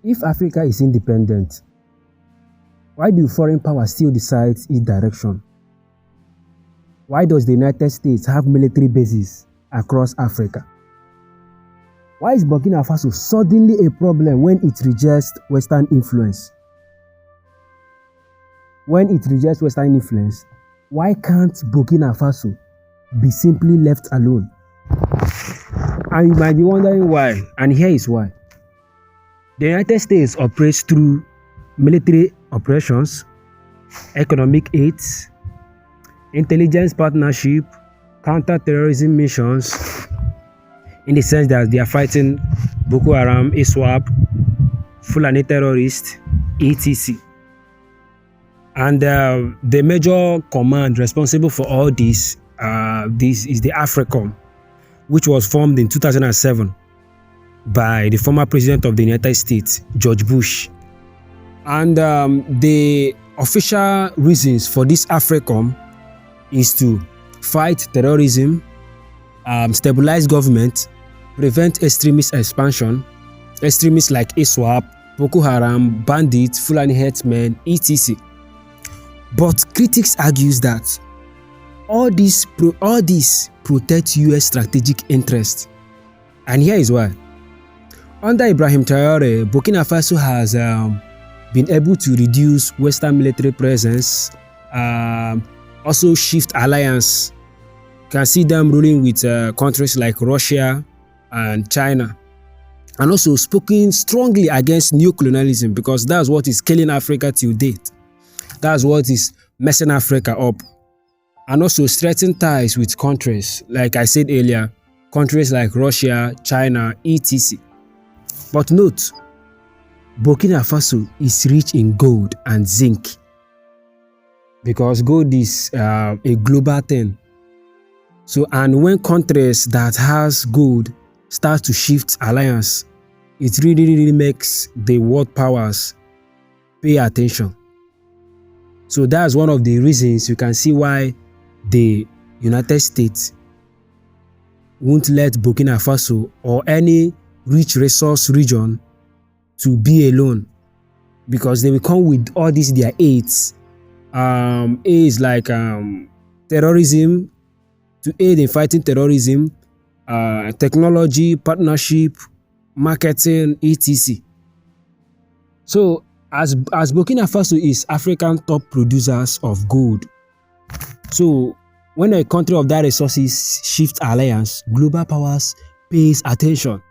If Africa is independent, why do foreign powers still decide its direction? Why does the United States have military bases across Africa? Why is Burkina Faso suddenly a problem when it rejects Western influence? When it rejects Western influence, why can't Burkina Faso be simply left alone? And you might be wondering why, and here is why. The United States operates through military operations, economic aid, intelligence partnership, counter-terrorism missions, in the sense that they are fighting Boko Haram, ISWAP, Fulani terrorists, etc. And the major command responsible for all this is the AFRICOM, which was formed in 2007 by the former president of the United States, George Bush. And the official reasons for this AFRICOM is to fight terrorism, stabilize government, prevent extremist expansion, extremists like ISWAP, Boko Haram, bandits, Fulani herdsmen, etc. But critics argue that all this protects US strategic interests. And here is why. Under Ibrahim Traore, Burkina Faso has been able to reduce Western military presence, also shift alliance. You can see them ruling with countries like Russia and China, and also spoken strongly against neocolonialism, because that's what is killing Africa till date. That's what is messing Africa up. And also strengthen ties with countries, like I said earlier, countries like Russia, China, etc. But note, Burkina Faso is rich in gold and zinc, because gold is a global thing. So, and when countries that has gold start to shift alliance, it really makes the world powers pay attention. So that's one of the reasons you can see why the United States won't let Burkina Faso or any rich resource region to be alone, because they will come with all these their aids. Aids like terrorism, to aid in fighting terrorism, technology, partnership, marketing, etc. So as Burkina Faso is African top producers of gold, so when a country of that resources shift alliance, global powers pays attention.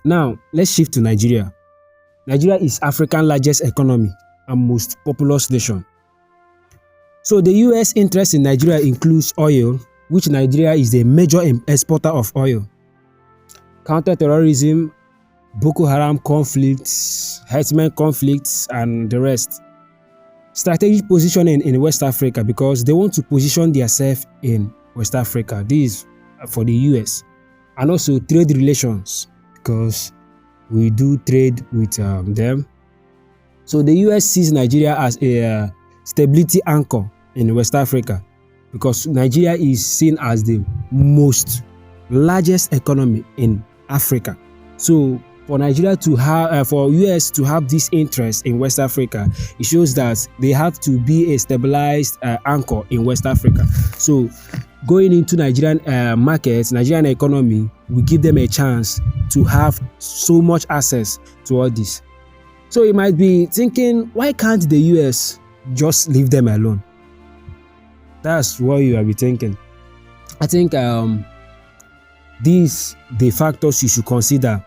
Now let's shift to Nigeria. Nigeria is Africa's largest economy and most populous nation. So the US interest in Nigeria includes oil, which Nigeria is the major exporter of oil, counter-terrorism, Boko Haram conflicts, herdsmen conflicts, and the rest. Strategic positioning in West Africa, because they want to position themselves in West Africa. This is for the US. And also trade relations, because we do trade with them. So the US sees Nigeria as a stability anchor in West Africa, because Nigeria is seen as the most largest economy in Africa. So for Nigeria to have, for US to have this interest in West Africa, it shows that they have to be a stabilized anchor in West Africa. So going into Nigerian markets, Nigerian economy will give them a chance to have so much access to all this. So you might be thinking, why can't the US just leave them alone? That's what you will be thinking. I think these the factors you should consider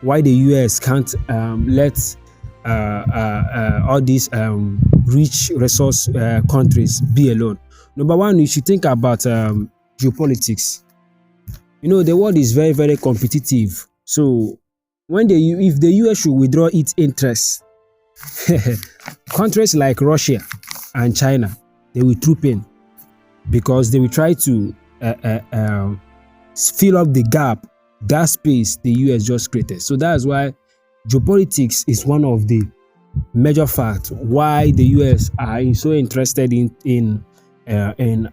why the US can't let all these rich resource countries be alone. Number one, you should think about geopolitics. You know, the world is very competitive. So when if the US should withdraw its interests, countries like Russia and China, they will troop in, because they will try to fill up the gap, that space the US just created. So that's why geopolitics is one of the major facts why the US are so interested in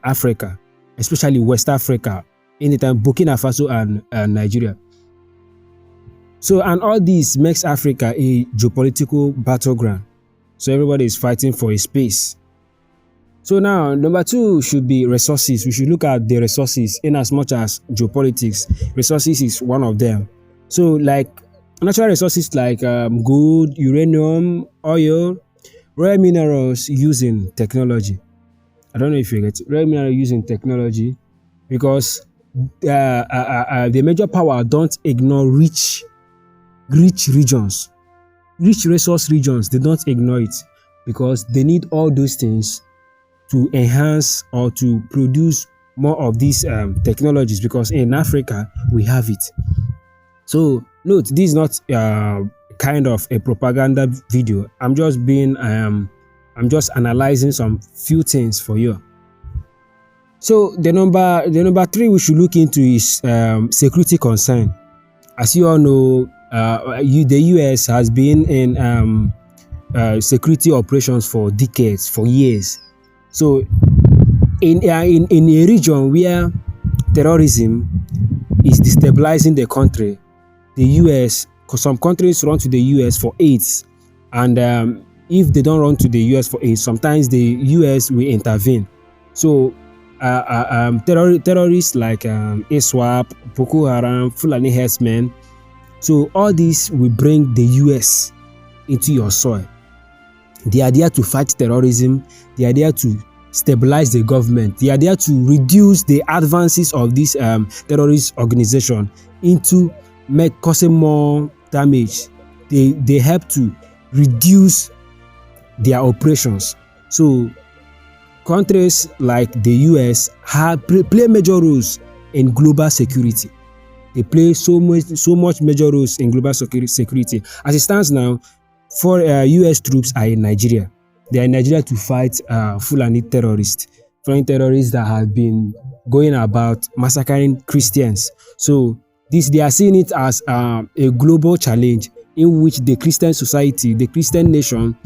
Africa, especially West Africa, anytime Burkina Faso and Nigeria. So, and all this makes Africa a geopolitical battleground. So everybody is fighting for a space. So now, number two should be resources. We should look at the resources in as much as geopolitics. Resources is one of them. So like natural resources like gold, uranium, oil, rare minerals using technology. I don't know if you get it. Rare mineral using technology, because the major power don't ignore rich regions, rich resource regions. They don't ignore it because they need all those things to enhance or to produce more of these technologies, because in Africa we have it. So note, this is not kind of a propaganda video. I'm just analyzing some few things for you. So the number three we should look into is security concern. As you all know, the US has been in security operations for decades, for years. So in a region where terrorism is destabilizing the country, the US, some countries run to the US for aids, and if they don't run to the US for aids, sometimes the US will intervene. So terrorists like ISWAP, Boko Haram, Fulani herdsmen, so all these will bring the US into your soil. They are there to fight terrorism. They are there to stabilize the government. They are there to reduce the advances of this terrorist organization into causing more damage. They help to reduce their operations. So countries like the US play major roles in global security. They play so much major roles in global security. As it stands now, 4 US troops are in Nigeria. They are in Nigeria to fight Fulani terrorists that have been going about massacring Christians. So they are seeing it as a global challenge in which the Christian society, the Christian nation,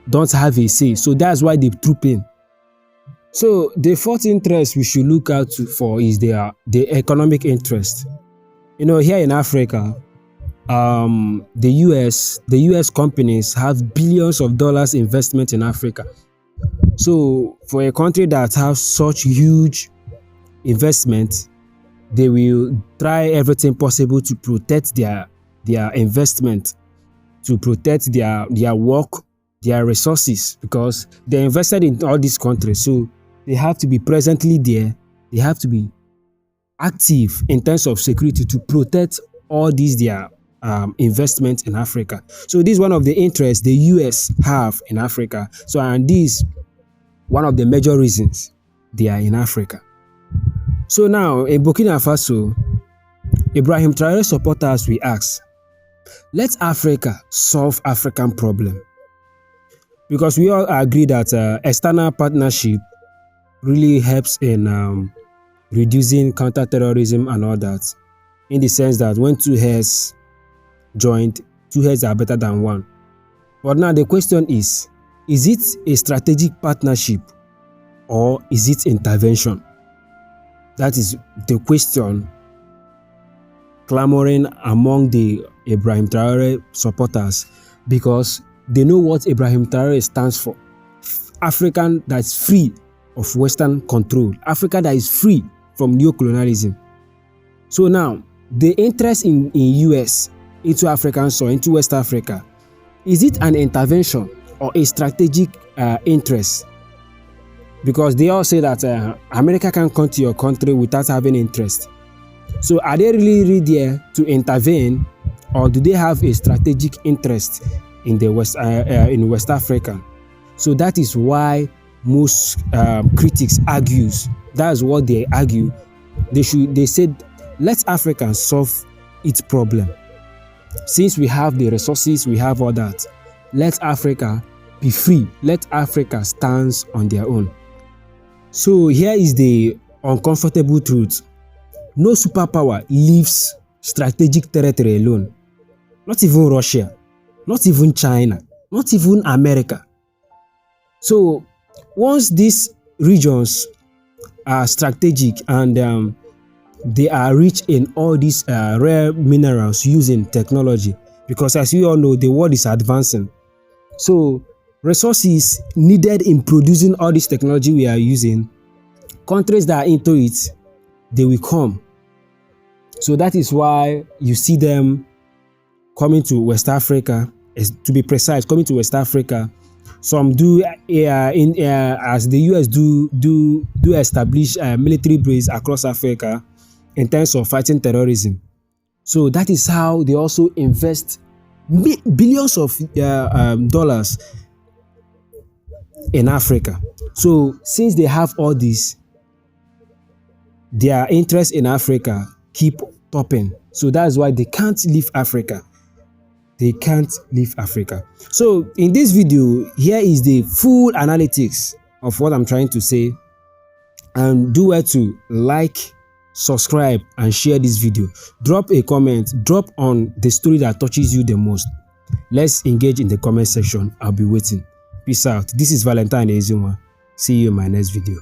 don't have a say. So that's why they troop in. So the fourth interest we should look out for is the economic interest. You know, here in Africa, the US companies have billions of dollars investment in Africa. So for a country that has such huge investment, they will try everything possible to protect their investment, to protect their work, their resources, because they invested in all these countries. So they have to be presently there. They have to be active in terms of security to protect all these their investments in Africa. So this is one of the interests the US have in Africa. So, and this one of the major reasons they are in Africa. So now in Burkina Faso, Ibrahim Traore supporters will ask, let Africa solve African problem, because we all agree that external partnership really helps in reducing counter-terrorism and all that, in the sense that when two heads joined, two heads are better than one. But now the question is it a strategic partnership or is it intervention? That is the question clamoring among the Ibrahim Traore supporters, because they know what Ibrahim Traore stands for. African that is free of Western control. Africa that is free from neocolonialism. So now, the interest in US into African soil, into West Africa, is it an intervention or a strategic interest? Because they all say that America can come to your country without having interest. So are they really there to intervene, or do they have a strategic interest in the West Africa? So that is why most critics argues. That's what they argue. They said, let Africa solve its problem. Since we have the resources, we have all that. Let Africa be free. Let Africa stand on their own. So here is the uncomfortable truth. No superpower leaves strategic territory alone. Not even Russia, not even China, not even America. So once these regions are strategic and they are rich in all these rare minerals using technology, because as we all know, the world is advancing. So resources needed in producing all this technology we are using, countries that are into it, they will come. So that is why you see them coming to West Africa, to be precise, coming to West Africa. Some do as the US do establish military base across Africa in terms of fighting terrorism. So that is how they also invest billions of dollars in Africa. So since they have all this, their interest in Africa keep topping. So that's why they can't leave Africa. They can't leave Africa. So in this video, here is the full analytics of what I'm trying to say. And do well to like, subscribe, and share this video. Drop a comment, drop on the story that touches you the most. Let's engage in the comment section. I'll be waiting. Peace out. This is Valentine Ezuma. See you in my next video.